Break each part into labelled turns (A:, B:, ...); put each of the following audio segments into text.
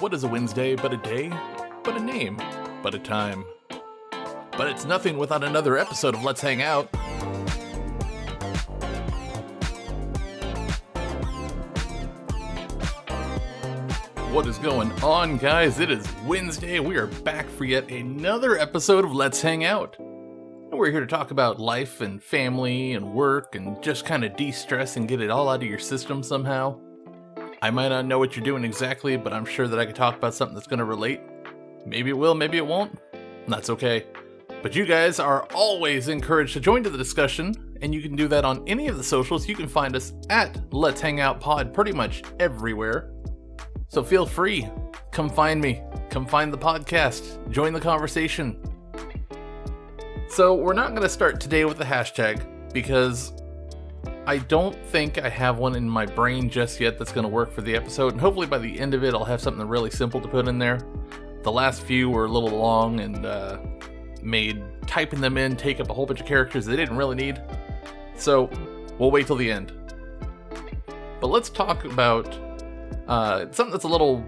A: What is a Wednesday but a day, but a name, but a time? But it's nothing without another episode of Let's Hang Out. What is going on, guys? It is Wednesday. We are back for yet another episode of Let's Hang Out. And we're here to talk about life and family and work and just kind of de-stress and get it all out of your system somehow. I might not know what you're doing exactly, but I'm sure that I could talk about something that's going to relate. Maybe it will, maybe it won't. That's okay. But you guys are always encouraged to join to the discussion, and you can do that on any of the socials. You can find us at Let's Hang Out Pod pretty much everywhere. So feel free. Come find me. Come find the podcast. Join the conversation. So we're not going to start today with a hashtag because I don't think I have one in my brain just yet that's going to work for the episode. And hopefully by the end of it, I'll have something really simple to put in there. The last few were a little long and made typing them in take up a whole bunch of characters they didn't really need. So we'll wait till the end. But let's talk about something that's a little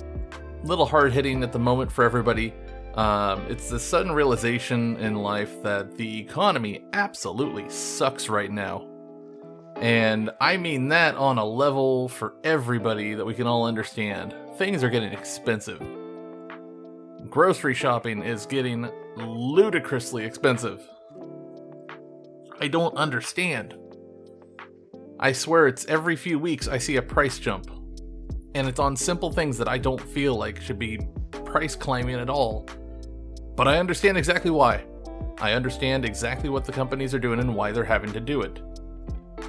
A: hard-hitting at the moment for everybody. It's the sudden realization in life that the economy absolutely sucks right now. And I mean that on a level for everybody that we can all understand. Things are getting expensive. Grocery shopping is getting ludicrously expensive. I don't understand. I swear it's every few weeks I see a price jump. And it's on simple things that I don't feel like should be price climbing at all. But I understand exactly why. I understand exactly what the companies are doing and why they're having to do it.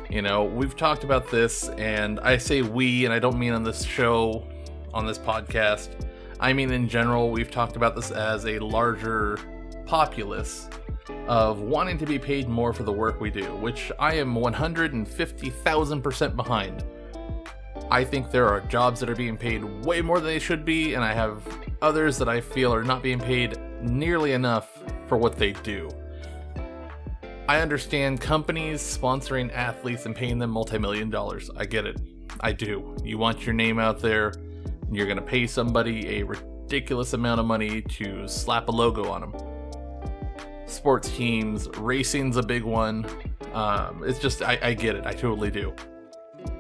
A: You know, we've talked about this, and I say we, and I don't mean on this show, on this podcast. I mean in general, we've talked about this as a larger populace of wanting to be paid more for the work we do, which I am 150,000% behind. I think there are jobs that are being paid way more than they should be, and I have others that I feel are not being paid nearly enough for what they do. I understand companies sponsoring athletes and paying them multi-million dollars. I get it. I do. You want your name out there, and you're going to pay somebody a ridiculous amount of money to slap a logo on them. Sports teams, racing's a big one. It's just, I get it. I totally do.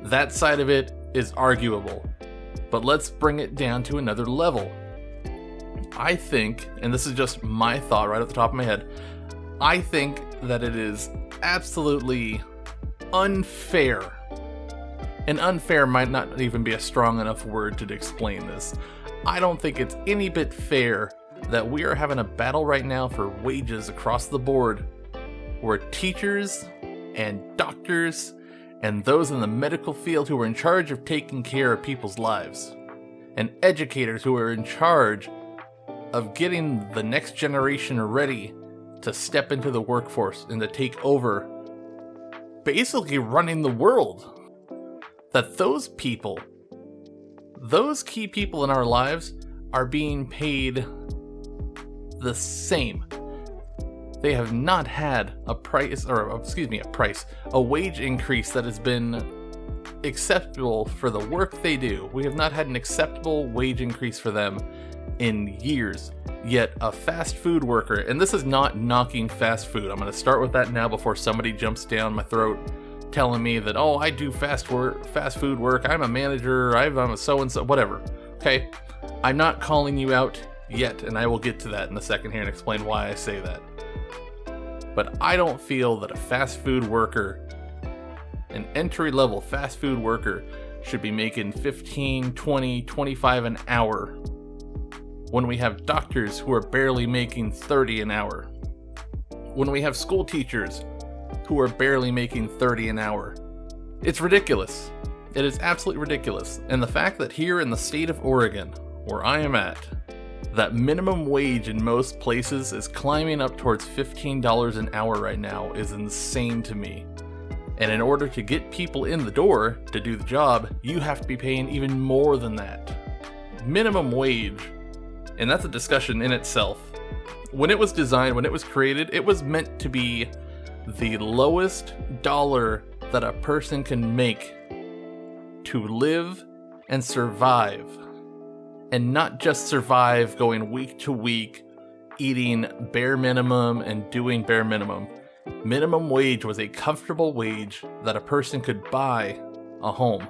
A: That side of it is arguable. But let's bring it down to another level. I think, and this is just my thought right at the top of my head, I think that it is absolutely unfair. And unfair might not even be a strong enough word to explain this. I don't think it's any bit fair that we are having a battle right now for wages across the board where teachers and doctors and those in the medical field who are in charge of taking care of people's lives, and educators who are in charge of getting the next generation ready to step into the workforce and to take over basically running the world, that those people, those key people in our lives, are being paid the same. They have not had a wage increase that has been acceptable for the work they do. We have not had an acceptable wage increase for them in years. Yet a fast food worker, and this is not knocking fast food. I'm going to start with that now before somebody jumps down my throat telling me that, oh, I do fast food work. I'm a manager. I'm a so-and-so, whatever. Okay. I'm not calling you out yet, and I will get to that in a second here and explain why I say that. But I don't feel that a fast food worker, an entry-level fast food worker, should be making $15, $20, $25 an hour when we have doctors who are barely making $30 an hour. When we have school teachers who are barely making $30 an hour. It's ridiculous. It is absolutely ridiculous. And the fact that here in the state of Oregon, where I am at, that minimum wage in most places is climbing up towards $15 an hour right now is insane to me. And in order to get people in the door to do the job, you have to be paying even more than that. Minimum wage, and that's a discussion in itself. When it was designed, when it was created, it was meant to be the lowest dollar that a person can make to live and survive. and not just survive going week to week, eating bare minimum and doing bare minimum. Minimum wage was a comfortable wage that a person could buy a home.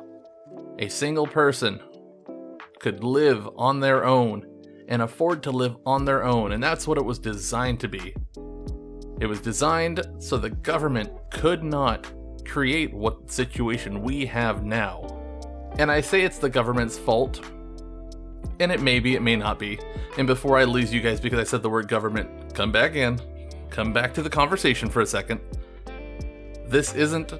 A: A single person could live on their own and afford to live on their own, and that's what it was designed to be. It was designed so the government could not create what situation we have now. And I say it's the government's fault, and it may be, it may not be. And before I lose you guys because I said the word government, come back to the conversation for a second. This isn't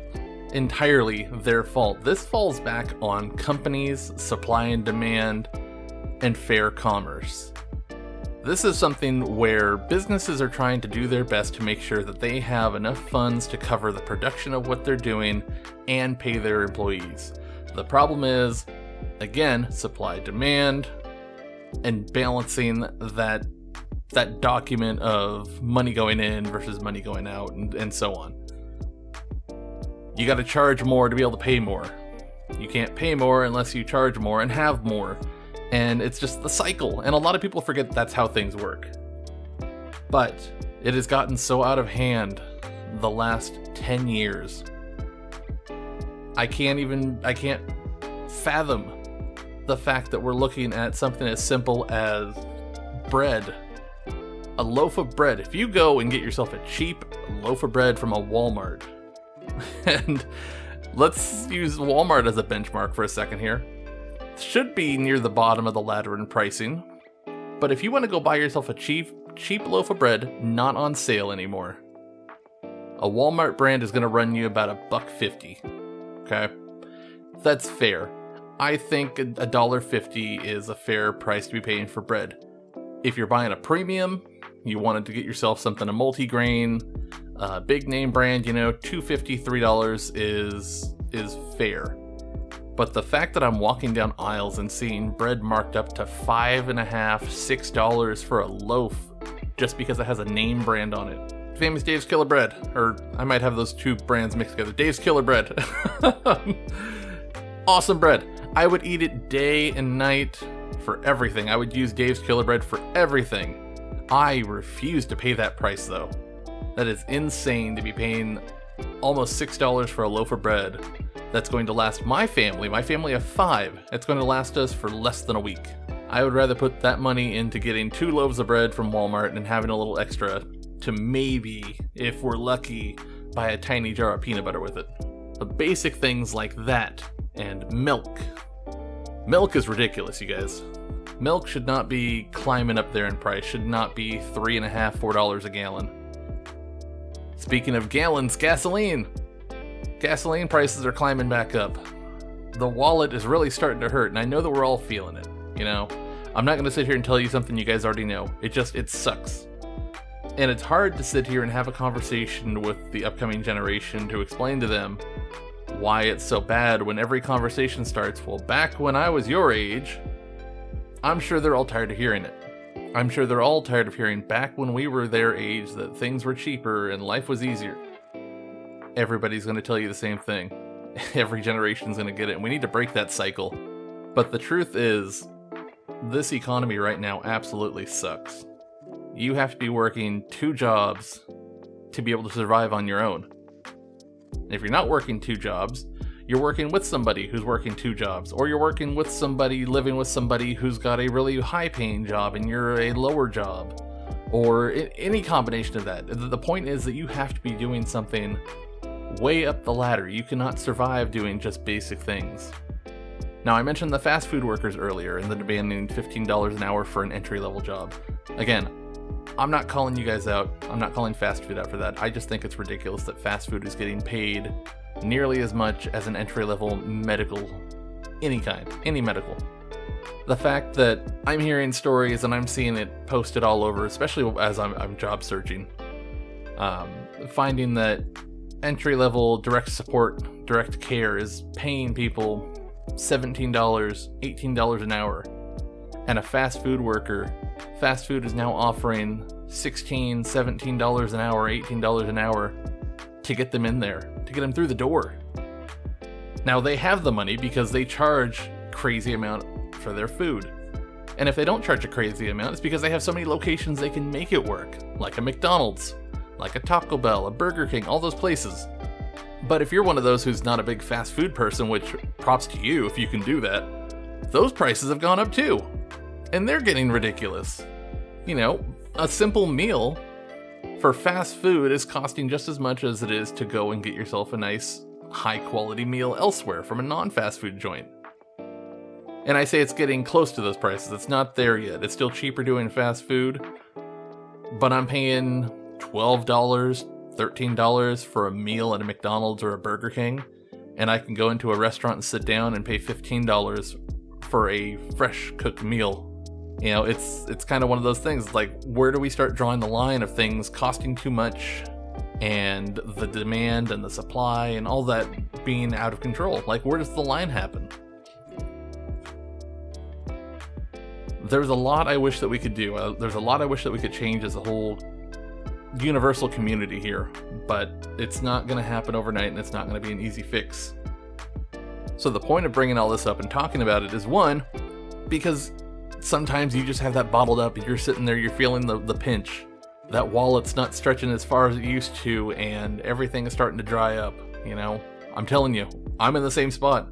A: entirely their fault. This falls back on companies, supply and demand, and fair commerce. This is something where businesses are trying to do their best to make sure that they have enough funds to cover the production of what they're doing and pay their employees. The problem is, again, supply demand and balancing that document of money going in versus money going out and so on. You got to charge more to be able to pay more. You can't pay more unless you charge more and have more. And it's just the cycle. And a lot of people forget that's how things work. But it has gotten so out of hand the last 10 years. I can't fathom the fact that we're looking at something as simple as bread. A loaf of bread. If you go and get yourself a cheap loaf of bread from a Walmart, and let's use Walmart as a benchmark for a second here. Should be near the bottom of the ladder in pricing, but if you want to go buy yourself a cheap loaf of bread, not on sale anymore, a Walmart brand is going to run you about $1.50. Okay, that's fair. I think $1.50 is a fair price to be paying for bread. If you're buying a premium, you wanted to get yourself something a multi-grain, big name brand, $2.50, $3 is fair. But the fact that I'm walking down aisles and seeing bread marked up to $5.50, $6 for a loaf just because it has a name brand on it. Famous Dave's Killer Bread, or I might have those two brands mixed together. Dave's Killer Bread. Awesome bread. I would eat it day and night for everything. I would use Dave's Killer Bread for everything. I refuse to pay that price though. That is insane to be paying almost $6 for a loaf of bread that's going to last my family of 5, it's going to last us for less than a week. I would rather put that money into getting 2 loaves of bread from Walmart and having a little extra to maybe, if we're lucky, buy a tiny jar of peanut butter with it. But basic things like that, and milk. Milk is ridiculous, you guys. Milk should not be climbing up there in price, should not be $3.50, $4 a gallon. Speaking of gallons, gasoline. Gasoline prices are climbing back up. The wallet is really starting to hurt, and I know that we're all feeling it, I'm not going to sit here and tell you something you guys already know. It sucks. And it's hard to sit here and have a conversation with the upcoming generation to explain to them why it's so bad when every conversation starts, well, back when I was your age. I'm sure they're all tired of hearing it. I'm sure they're all tired of hearing back when we were their age that things were cheaper and life was easier. Everybody's going to tell you the same thing. Every generation's going to get it, and we need to break that cycle. But the truth is, this economy right now absolutely sucks. You have to be working 2 jobs to be able to survive on your own. If you're not working 2 jobs, you're working with somebody who's working 2 jobs, or you're working with somebody, living with somebody who's got a really high-paying job and you're a lower job, or any combination of that. The point is that you have to be doing something way up the ladder. You cannot survive doing just basic things. Now, I mentioned the fast food workers earlier and the demanding $15 an hour for an entry-level job. Again, I'm not calling you guys out. I'm not calling fast food out for that. I just think it's ridiculous that fast food is getting paid nearly as much as an entry-level medical, any medical. The fact that I'm hearing stories and I'm seeing it posted all over, especially as I'm job searching, finding that entry-level direct support, direct care is paying people $17, $18 an hour. And a fast food worker, fast food is now offering $16, $17 an hour, $18 an hour to get them in there, to get them through the door. Now they have the money because they charge crazy amount for their food. And if they don't charge a crazy amount, it's because they have so many locations they can make it work. Like a McDonald's, like a Taco Bell, a Burger King, all those places. But if you're one of those who's not a big fast food person, which props to you if you can do that, those prices have gone up too. And they're getting ridiculous. You know, a simple meal for fast food is costing just as much as it is to go and get yourself a nice, high-quality meal elsewhere from a non-fast food joint. And I say it's getting close to those prices. It's not there yet. It's still cheaper doing fast food. But I'm paying $12, $13 for a meal at a McDonald's or a Burger King. And I can go into a restaurant and sit down and pay $15 for a fresh cooked meal. You know, it's kind of one of those things. Like, where do we start drawing the line of things costing too much and the demand and the supply and all that being out of control? Like, where does the line happen? There's a lot I wish that we could do. There's a lot I wish that we could change as a whole universal community here, but it's not going to happen overnight, and it's not going to be an easy fix. So the point of bringing all this up and talking about it is, one, because sometimes you just have that bottled up, and you're sitting there, you're feeling the pinch. That wallet's not stretching as far as it used to, and everything is starting to dry up, you know? I'm telling you, I'm in the same spot.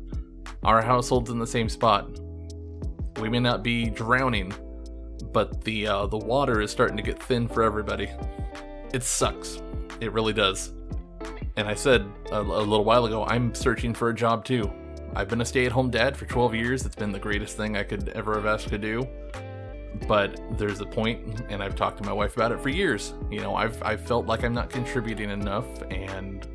A: Our household's in the same spot. We may not be drowning, but the water is starting to get thin for everybody. It sucks. It really does. And I said a little while ago, I'm searching for a job too. I've been a stay-at-home dad for 12 years. It's been the greatest thing I could ever have asked to do. But there's a point, and I've talked to my wife about it for years. You know, I've felt like I'm not contributing enough, and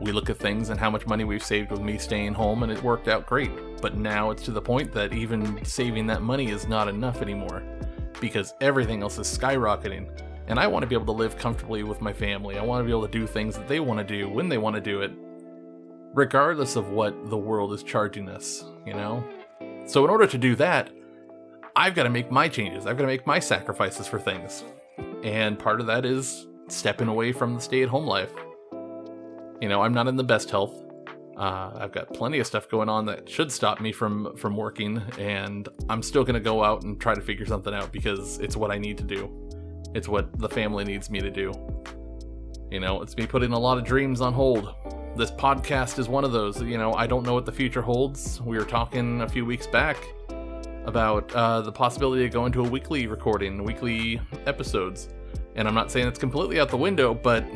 A: we look at things and how much money we've saved with me staying home, and it worked out great. But now it's to the point that even saving that money is not enough anymore, because everything else is skyrocketing. And I want to be able to live comfortably with my family. I want to be able to do things that they want to do when they want to do it, regardless of what the world is charging us, you know? So in order to do that, I've got to make my changes. I've got to make my sacrifices for things. And part of that is stepping away from the stay-at-home life. You know, I'm not in the best health. I've got plenty of stuff going on that should stop me from working, and I'm still going to go out and try to figure something out because it's what I need to do. It's what the family needs me to do. You know, it's me putting a lot of dreams on hold. This podcast is one of those. You know, I don't know what the future holds. We were talking a few weeks back about the possibility of going to a weekly recording, weekly episodes. And I'm not saying it's completely out the window, but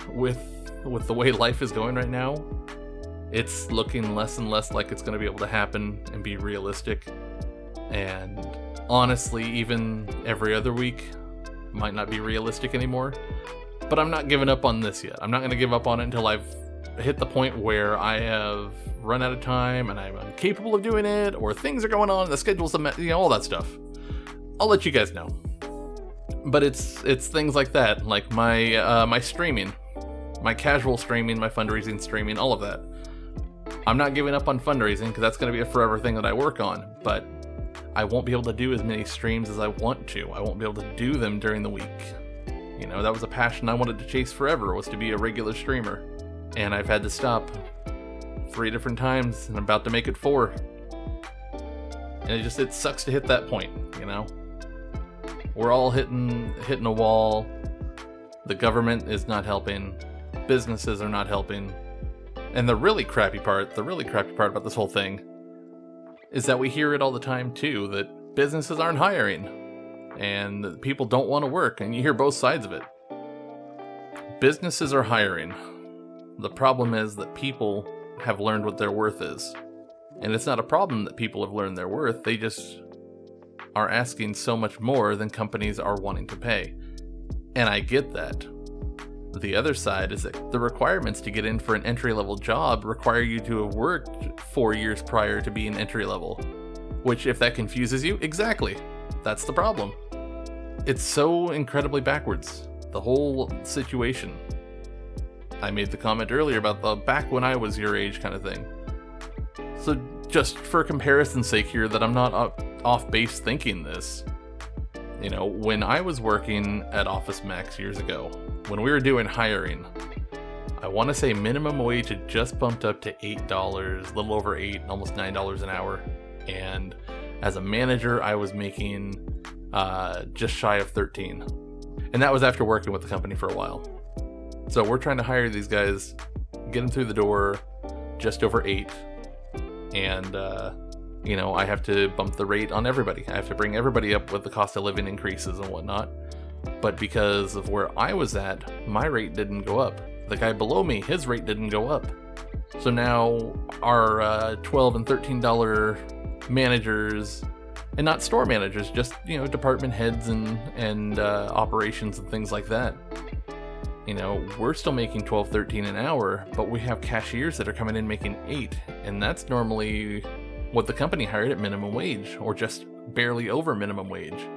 A: with the way life is going right now, it's looking less and less like it's going to be able to happen and be realistic. And honestly, even every other week might not be realistic anymore. But I'm not giving up on this yet. I'm not going to give up on it until I've hit the point where I have run out of time and I'm incapable of doing it, or things are going on, the schedule's all that stuff. I'll let you guys know. But it's things like that, like my streaming, my casual streaming, my fundraising streaming, all of that. I'm not giving up on fundraising because that's going to be a forever thing that I work on, but I won't be able to do as many streams as I want to. I won't be able to do them during the week. You know, that was a passion I wanted to chase forever, was to be a regular streamer. And I've had to stop 3 different times, and I'm about to make it 4. And it sucks to hit that point, you know? We're all hitting a wall. The government is not helping. Businesses are not helping. And the really crappy part about this whole thing is that we hear it all the time too, that businesses aren't hiring and that people don't want to work, and you hear both sides of it. Businesses are hiring. The problem is that people have learned what their worth is. And it's not a problem that people have learned their worth, they just are asking so much more than companies are wanting to pay. And I get that. The other side is that the requirements to get in for an entry-level job require you to have worked 4 years prior to being entry-level. Which, if that confuses you, exactly. That's the problem. It's so incredibly backwards, the whole situation. I made the comment earlier about the back when I was your age kind of thing. So just for comparison's sake here, that I'm not off base thinking this. You know, when I was working at Office Max years ago, when we were doing hiring, I want to say minimum wage had just bumped up to $8, a little over $8, almost $9 an hour. And As a manager, I was making just shy of 13. And that was after working with the company for a while. So we're trying to hire these guys, get them through the door, just over 8. And, I have to bump the rate on everybody. I have to bring everybody up with the cost of living increases and whatnot. But because of where I was at, my rate didn't go up. The guy below me, his rate didn't go up. So now our $12 and $13 managers, and not store managers, just, department heads and operations and things like that. We're still making $12, $13 an hour, but we have cashiers that are coming in making $8, and that's normally what the company hired at minimum wage, or just barely over minimum wage.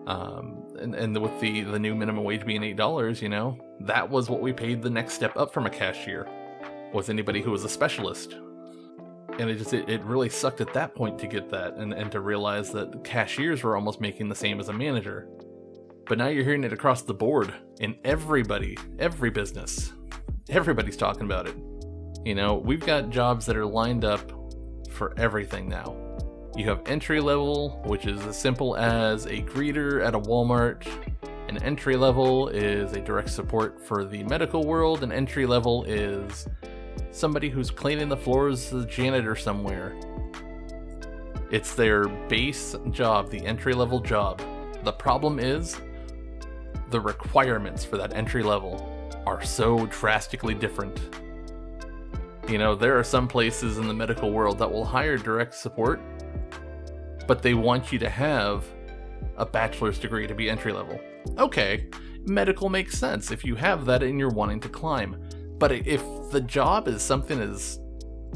A: And with the new minimum wage being $8, that was what we paid the next step up from a cashier, was anybody who was a specialist. And it really sucked at that point to get that, and to realize that cashiers were almost making the same as a manager. But now you're hearing it across the board in every business. Everybody's talking about it. We've got jobs that are lined up for everything now. You have entry level, which is as simple as a greeter at a Walmart. An entry level is a direct support for the medical world. An entry level is somebody who's cleaning the floors as a janitor somewhere. It's their base job, the entry level job. The problem is the requirements for that entry level are so drastically different. There are some places in the medical world that will hire direct support, but they want you to have a bachelor's degree to be entry level. Okay, medical makes sense if you have that and you're wanting to climb. But if the job is something as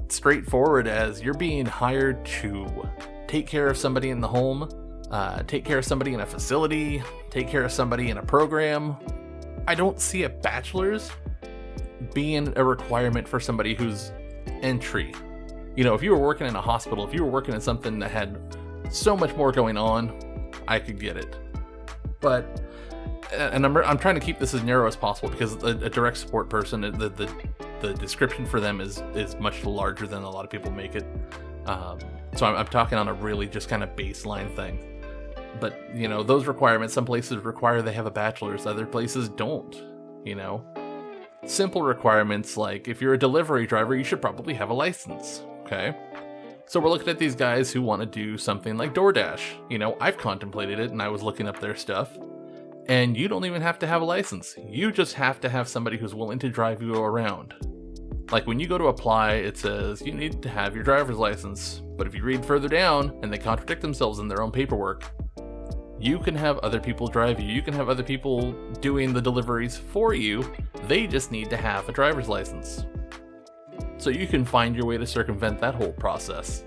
A: straightforward as you're being hired to take care of somebody in the home, take care of somebody in a facility, take care of somebody in a program, I don't see a bachelor's being a requirement for somebody who's entry. If you were working in a hospital, if you were working in something that had so much more going on, I could get it. But, and I'm trying to keep this as narrow as possible, because a direct support person, the description for them is much larger than a lot of people make it. So I'm talking on a really just kind of baseline thing. But, those requirements, some places require they have a bachelor's, other places don't, Simple requirements like, if you're a delivery driver, you should probably have a license, okay? So we're looking at these guys who want to do something like DoorDash. I've contemplated it, and I was looking up their stuff. And you don't even have to have a license. You just have to have somebody who's willing to drive you around. Like when you go to apply, it says you need to have your driver's license. But if you read further down, and they contradict themselves in their own paperwork, you can have other people drive you. You can have other people doing the deliveries for you. They just need to have a driver's license. So you can find your way to circumvent that whole process.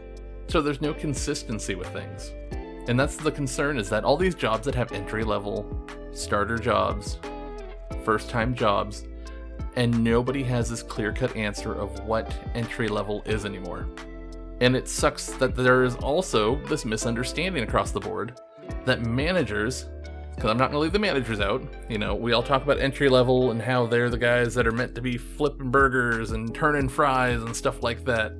A: So there's no consistency with things. And that's the concern, is that all these jobs that have entry level, starter jobs, first time jobs, and nobody has this clear-cut answer of what entry level is anymore. And it sucks that there is also this misunderstanding across the board that managers, because I'm not going to leave the managers out, we all talk about entry level and how they're the guys that are meant to be flipping burgers and turning fries and stuff like that.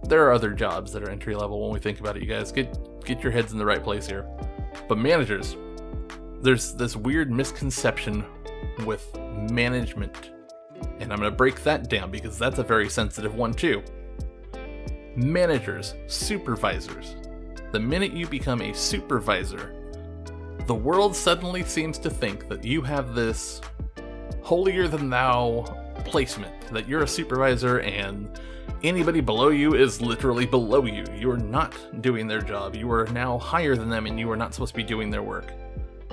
A: There are other jobs that are entry level when we think about it, you guys. Get your heads in the right place here. But managers, there's this weird misconception with management. And I'm going to break that down because that's a very sensitive one too. Managers, supervisors. The minute you become a supervisor, the world suddenly seems to think that you have this holier-than-thou placement, that you're a supervisor and anybody below you is literally below you. You are not doing their job. You are now higher than them and you are not supposed to be doing their work.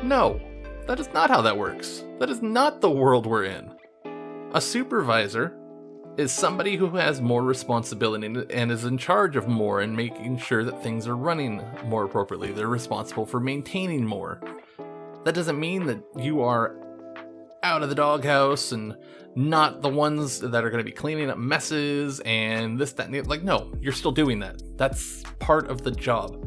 A: No, that is not how that works. That is not the world we're in. A supervisor is somebody who has more responsibility and is in charge of more and making sure that things are running more appropriately. They're responsible for maintaining more. That doesn't mean that you are out of the doghouse and not the ones that are going to be cleaning up messes and this, that, and the, like, no, you're still doing that. That's part of the job.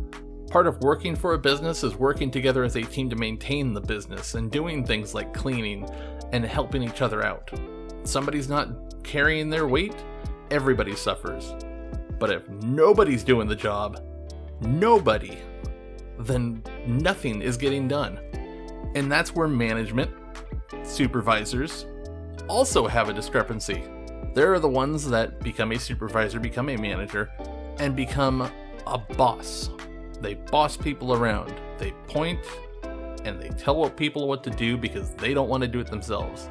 A: Part of working for a business is working together as a team to maintain the business and doing things like cleaning and helping each other out. Somebody's not carrying their weight, everybody suffers. But if nobody's doing the job, nobody, then nothing is getting done. And that's where management, supervisors, also have a discrepancy. They're the ones that become a supervisor, become a manager, and become a boss. They boss people around. They point and they tell people what to do because they don't want to do it themselves.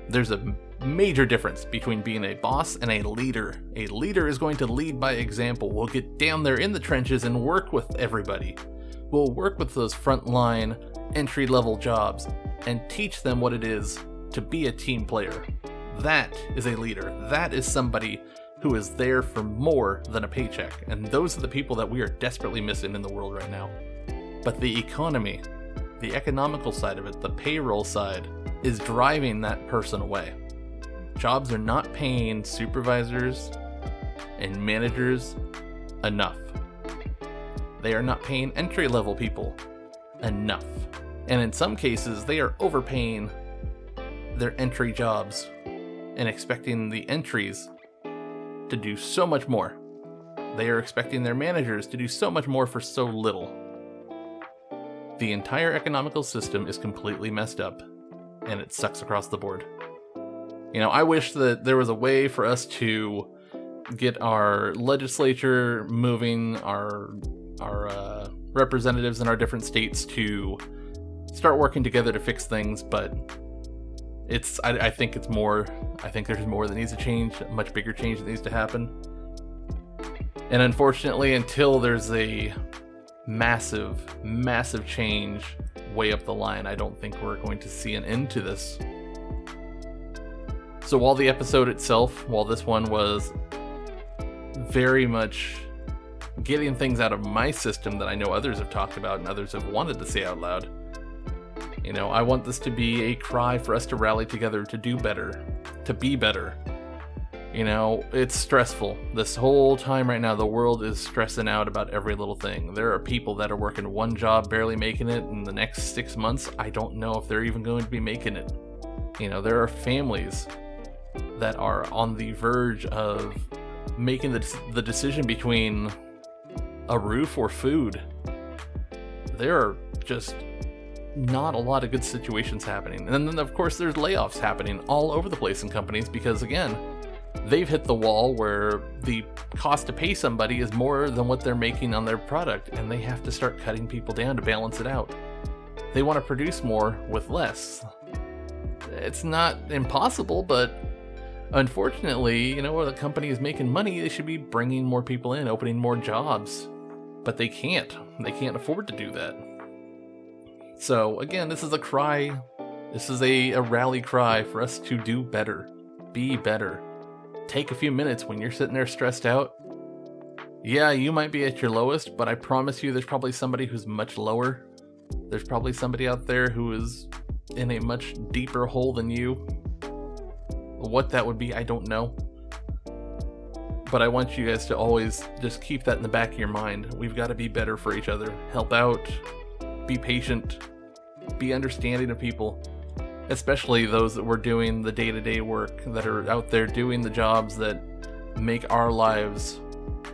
A: There's a major difference between being a boss and a leader. A leader is going to lead by example. We'll get down there in the trenches and work with everybody. We'll work with those frontline, entry-level jobs and teach them what it is to be a team player. That is a leader. That is somebody who is there for more than a paycheck. And those are the people that we are desperately missing in the world right now. But the economy, the economical side of it, the payroll side, is driving that person away. Jobs are not paying supervisors and managers enough. They are not paying entry-level people enough. And in some cases, they are overpaying their entry jobs and expecting the entries to do so much more. They are expecting their managers to do so much more for so little. The entire economical system is completely messed up, and it sucks across the board. I wish that there was a way for us to get our legislature moving, our representatives in our different states to start working together to fix things, but I think there's more that needs to change, a much bigger change that needs to happen. And unfortunately, until there's a massive change way up the line, I don't think we're going to see an end to this. So while the episode itself, while this one was very much getting things out of my system that I know others have talked about and others have wanted to say out loud, I want this to be a cry for us to rally together, to do better, to be better. It's stressful. This whole time right now, the world is stressing out about every little thing. There are people that are working one job, barely making it. In the next 6 months, I don't know if they're even going to be making it. There are families that are on the verge of making the decision between a roof or food. There are just not a lot of good situations happening. And then, of course, there's layoffs happening all over the place in companies because, again, they've hit the wall where the cost to pay somebody is more than what they're making on their product, and they have to start cutting people down to balance it out. They want to produce more with less. It's not impossible, but unfortunately, where the company is making money, they should be bringing more people in, opening more jobs. But they can't. They can't afford to do that. So, again, this is a cry. This is a rally cry for us to do better. Be better. Take a few minutes when you're sitting there stressed out. Yeah, you might be at your lowest, but I promise you there's probably somebody who's much lower. There's probably somebody out there who is in a much deeper hole than you. What that would be, I don't know. But I want you guys to always just keep that in the back of your mind. We've got to be better for each other. Help out. Be patient. Be understanding of people. Especially those that we're doing the day-to-day work, that are out there doing the jobs that make our lives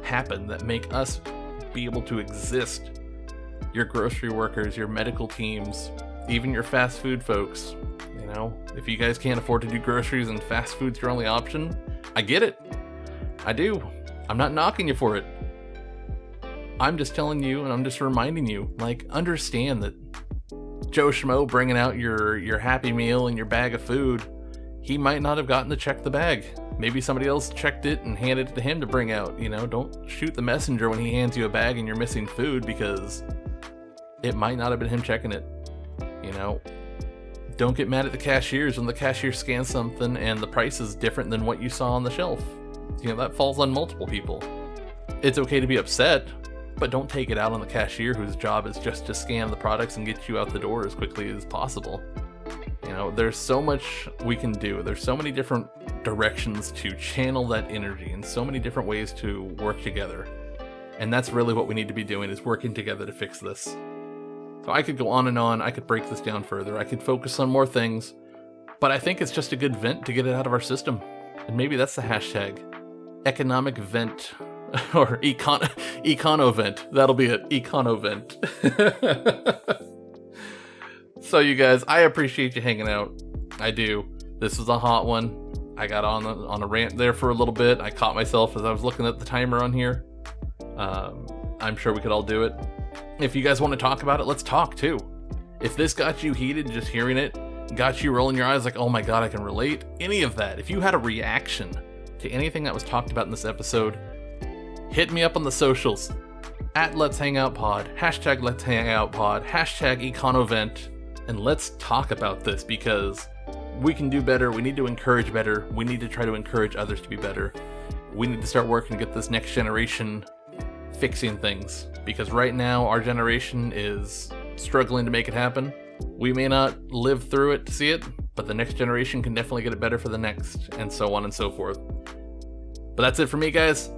A: happen, that make us be able to exist. Your grocery workers, your medical teams, even your fast food folks. If you guys can't afford to do groceries and fast food's your only option, I get it. I do. I'm not knocking you for it. I'm just telling you, and I'm just reminding you, understand that Joe Schmo bringing out your Happy Meal and your bag of food, he might not have gotten to check the bag. Maybe somebody else checked it and handed it to him to bring out. Don't shoot the messenger when he hands you a bag and you're missing food, because it might not have been him checking it. Don't get mad at the cashiers when the cashier scans something and the price is different than what you saw on the shelf. That falls on multiple people. It's okay to be upset, but don't take it out on the cashier whose job is just to scan the products and get you out the door as quickly as possible. There's so much we can do. There's so many different directions to channel that energy and so many different ways to work together. And that's really what we need to be doing, is working together to fix this. So I could go on and on. I could break this down further. I could focus on more things, but I think it's just a good vent to get it out of our system. And maybe that's the hashtag. Economic vent Or Econo-vent. That'll be it. Econo-vent. So you guys, I appreciate you hanging out. I do. This was a hot one. I got on a rant there for a little bit. I caught myself as I was looking at the timer on here. I'm sure we could all do it. If you guys want to talk about it, let's talk too. If this got you heated just hearing it, got you rolling your eyes like, oh my god, I can relate, any of that, if you had a reaction to anything that was talked about in this episode, hit me up on the socials, at Letshangoutpod, hashtag Letshangoutpod, hashtag Econo-vent, and let's talk about this, because we can do better, we need to encourage better, we need to try to encourage others to be better. We need to start working to get this next generation fixing things, because right now our generation is struggling to make it happen. We may not live through it to see it, but the next generation can definitely get it better for the next, and so on and so forth. But that's it for me, guys.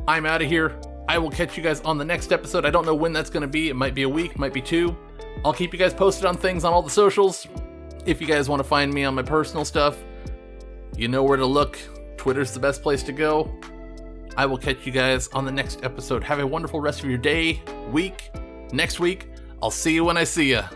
A: I'm out of here. I will catch you guys on the next episode. I don't know when that's going to be. It might be a week, might be 2. I'll keep you guys posted on things on all the socials. If you guys want to find me on my personal stuff, you know where to look. Twitter's the best place to go. I will catch you guys on the next episode. Have a wonderful rest of your day, week, next week. I'll see you when I see ya.